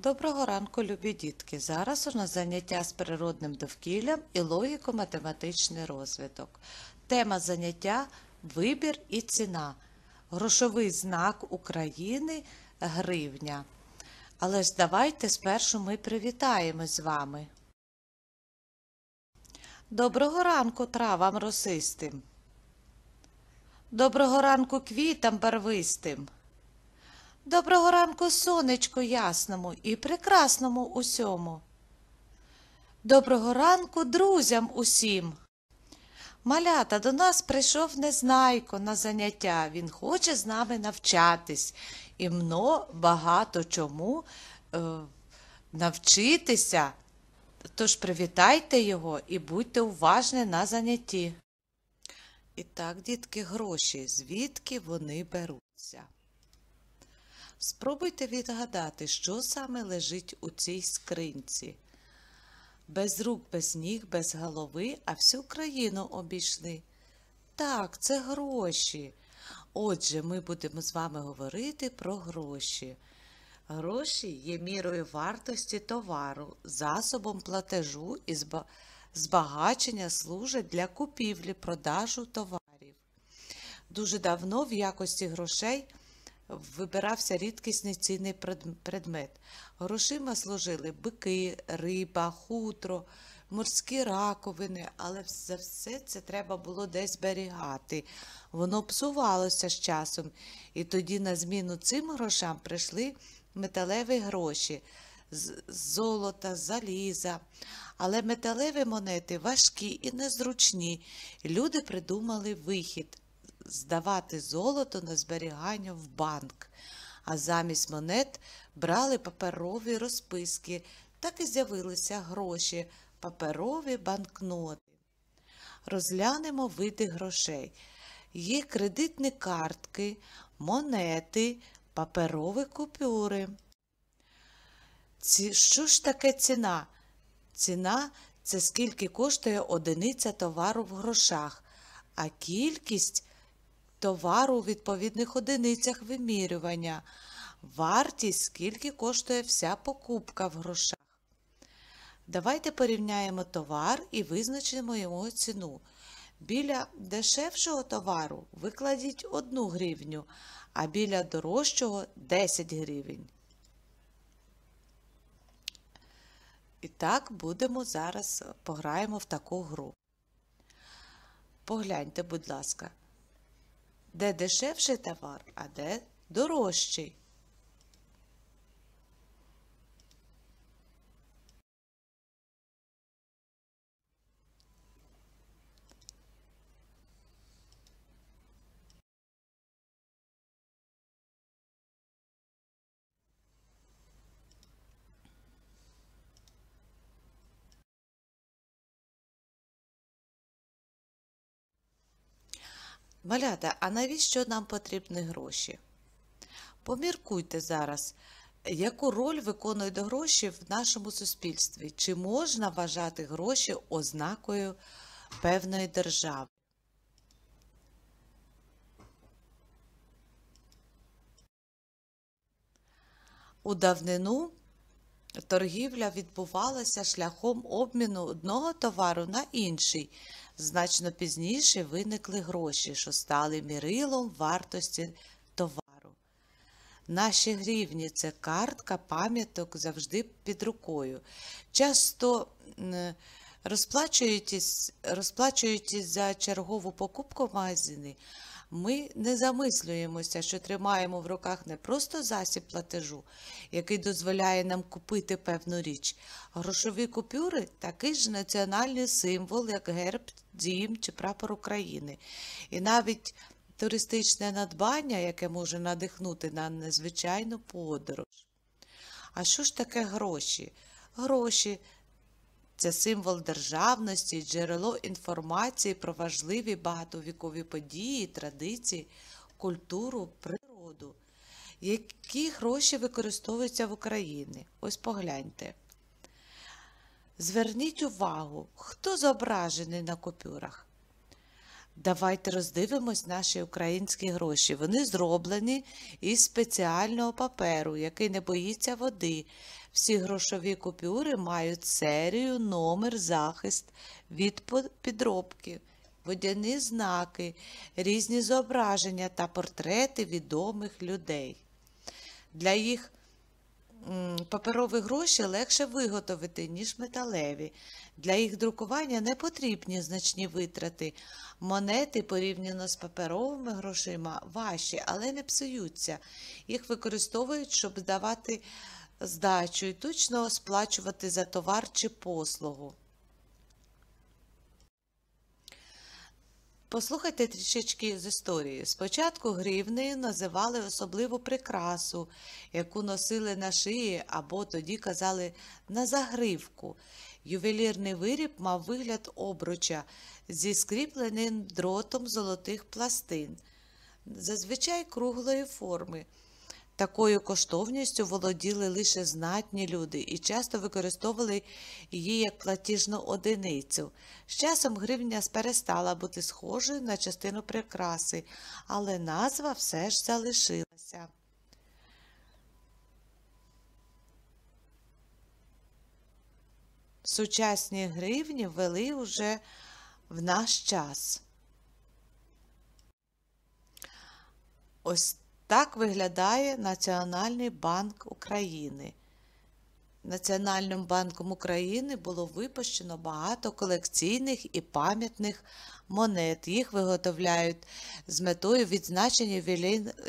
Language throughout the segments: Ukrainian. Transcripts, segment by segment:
Доброго ранку, любі дітки! Зараз у нас заняття з природним довкіллям і логіко-математичний розвиток. Тема заняття – вибір і ціна. Грошовий знак України – гривня. Але ж давайте спершу ми привітаємось з вами. Доброго ранку травам росистим. Доброго ранку квітам барвистим. Доброго ранку сонечку ясному і прекрасному усьому. Доброго ранку друзям усім. Малята, до нас прийшов Незнайко на заняття. Він хоче з нами навчатись. І багато чому навчитися. Тож привітайте його і будьте уважні на занятті. І так, дітки, гроші. Звідки вони беруться? Спробуйте відгадати, що саме лежить у цій скринці. Без рук, без ніг, без голови, а всю країну обійшли. Так, це гроші. Отже, ми будемо з вами говорити про гроші. Гроші є мірою вартості товару, засобом платежу і збагачення служать для купівлі, продажу товарів. Дуже давно в якості грошей вибирався рідкісний цінний предмет. Грошима служили бики, риба, хутро, морські раковини, але за все це треба було десь зберігати. Воно псувалося з часом, і тоді на зміну цим грошам прийшли металеві гроші з золота, заліза. Але металеві монети важкі і незручні. Люди придумали вихід – здавати золото на зберігання в банк, а замість монет брали паперові розписки. Так і з'явилися гроші – паперові банкноти. Розглянемо види грошей. Є кредитні картки, монети, паперові купюри. Що ж таке ціна? Ціна – це скільки коштує одиниця товару в грошах, а кількість товару у відповідних одиницях вимірювання. Вартість, скільки коштує вся покупка в грошах. Давайте порівняємо товар і визначимо його ціну. Біля дешевшого товару викладіть 1 гривню, а біля дорожчого – 10 гривень. І так зараз пограємо в таку гру. Погляньте, будь ласка. Де дешевший товар, а де дорожчий? Малята, а навіщо нам потрібні гроші? Поміркуйте зараз, яку роль виконують гроші в нашому суспільстві? Чи можна вважати гроші ознакою певної держави? У давнину торгівля відбувалася шляхом обміну одного товару на інший. Значно пізніше виникли гроші, що стали мірилом вартості товару. Наші гривні – це картка пам'яток завжди під рукою. Часто розплачуючись за чергову покупку в магазині, ми не замислюємося, що тримаємо в руках не просто засіб платежу, який дозволяє нам купити певну річ. Грошові купюри – такий ж національний символ, як герб, дім чи прапор України. І навіть туристичне надбання, яке може надихнути на незвичайну подорож. А що ж таке гроші? Гроші – це символ державності, джерело інформації про важливі багатовікові події, традиції, культуру, природу. Які гроші використовуються в Україні? Ось погляньте. Зверніть увагу, хто зображений на купюрах. Давайте роздивимось наші українські гроші. Вони зроблені із спеціального паперу, який не боїться води. Всі грошові купюри мають серію, номер, захист від підробки, водяні знаки, різні зображення та портрети відомих людей. Для їх паперові гроші легше виготовити, ніж металеві. Для їх друкування не потрібні значні витрати. Монети, порівняно з паперовими грошима, важчі, але не псуються. Їх використовують, щоб здавати здачу і точно сплачувати за товар чи послугу. Послухайте трішечки з історії. Спочатку гривнею називали особливу прикрасу, яку носили на шиї або тоді казали на загривку. Ювелірний виріб мав вигляд обруча зі скріпленим дротом золотих пластин, зазвичай круглої форми. Такою коштовністю володіли лише знатні люди і часто використовували її як платіжну одиницю. З часом гривня перестала бути схожою на частину прикраси, але назва все ж залишилася. Сучасні гривні ввели уже в наш час. Ось так виглядає Національний банк України. Національним банком України було випущено багато колекційних і пам'ятних монет. Їх виготовляють з метою відзначення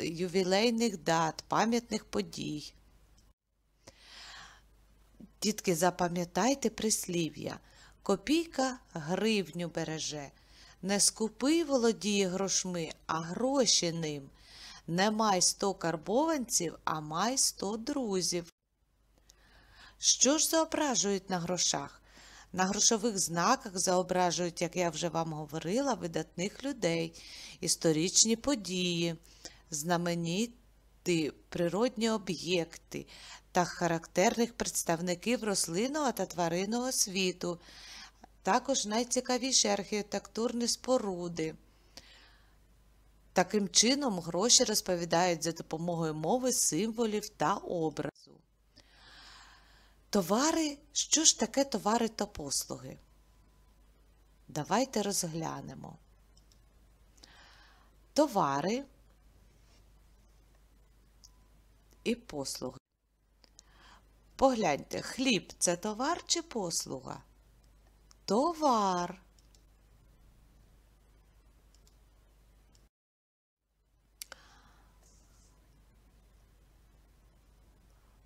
ювілейних дат, пам'ятних подій. Дітки, запам'ятайте прислів'я. Копійка гривню береже. Не скупий володіє грошми, а гроші ним. Не май 100 карбованців, а май 100 друзів. Що ж зображують на грошах? На грошових знаках зображують, як я вже вам говорила, видатних людей, історичні події, знамениті природні об'єкти та характерних представників рослинного та тваринного світу, також найцікавіші архітектурні споруди. Таким чином, гроші розповідають за допомогою мови, символів та образу. Товари. Що ж таке товари та послуги? Давайте розглянемо. Товари і послуги. Погляньте, хліб – це товар чи послуга? Товар.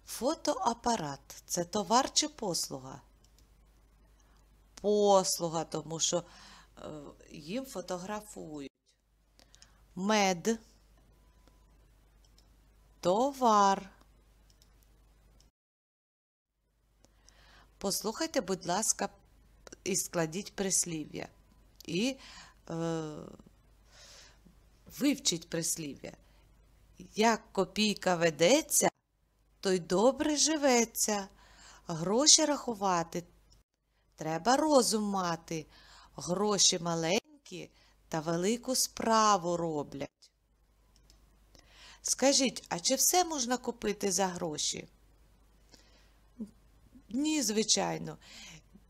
Фотоапарат – це товар чи послуга? Послуга, тому що їм фотографують. Мед – товар. Послухайте, будь ласка, і складіть прислів'я. І вивчіть прислів'я. Як копійка ведеться, то й добре живеться. Гроші рахувати треба розум мати. Гроші маленькі та велику справу роблять. Скажіть, а чи все можна купити за гроші? Ні, звичайно.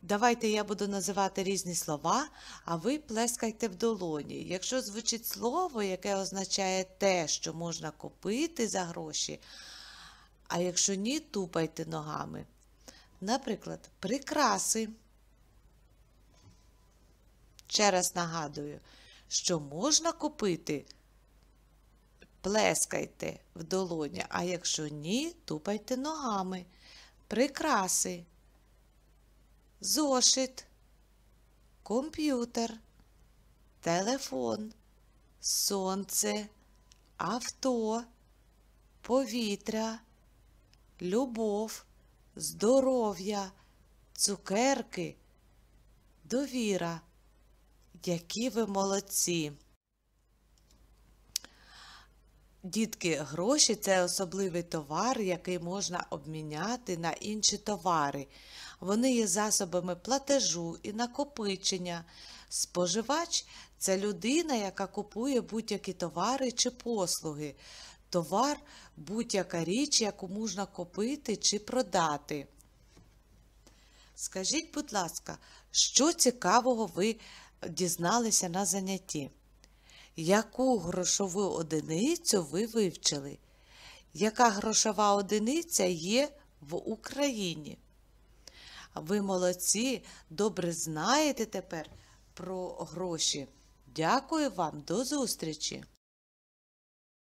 Давайте я буду називати різні слова, а ви плескайте в долоні. Якщо звучить слово, яке означає те, що можна купити за гроші, а якщо ні, тупайте ногами. Наприклад, прикраси. Ще раз нагадую, що можна купити, плескайте в долоні, а якщо ні, тупайте ногами. Прикраси. Зошит, комп'ютер, телефон, сонце, авто, повітря, любов, здоров'я, цукерки, довіра. Які ви молодці! Дітки, гроші – це особливий товар, який можна обміняти на інші товари. Вони є засобами платежу і накопичення. Споживач Це людина, яка купує будь-які товари чи послуги. Товар – будь-яка річ, яку можна купити чи продати. Скажіть, будь ласка, що цікавого ви дізналися на занятті? Яку грошову одиницю ви вивчили? Яка грошова одиниця є в Україні? Ви молодці, добре знаєте тепер про гроші. Дякую вам, до зустрічі!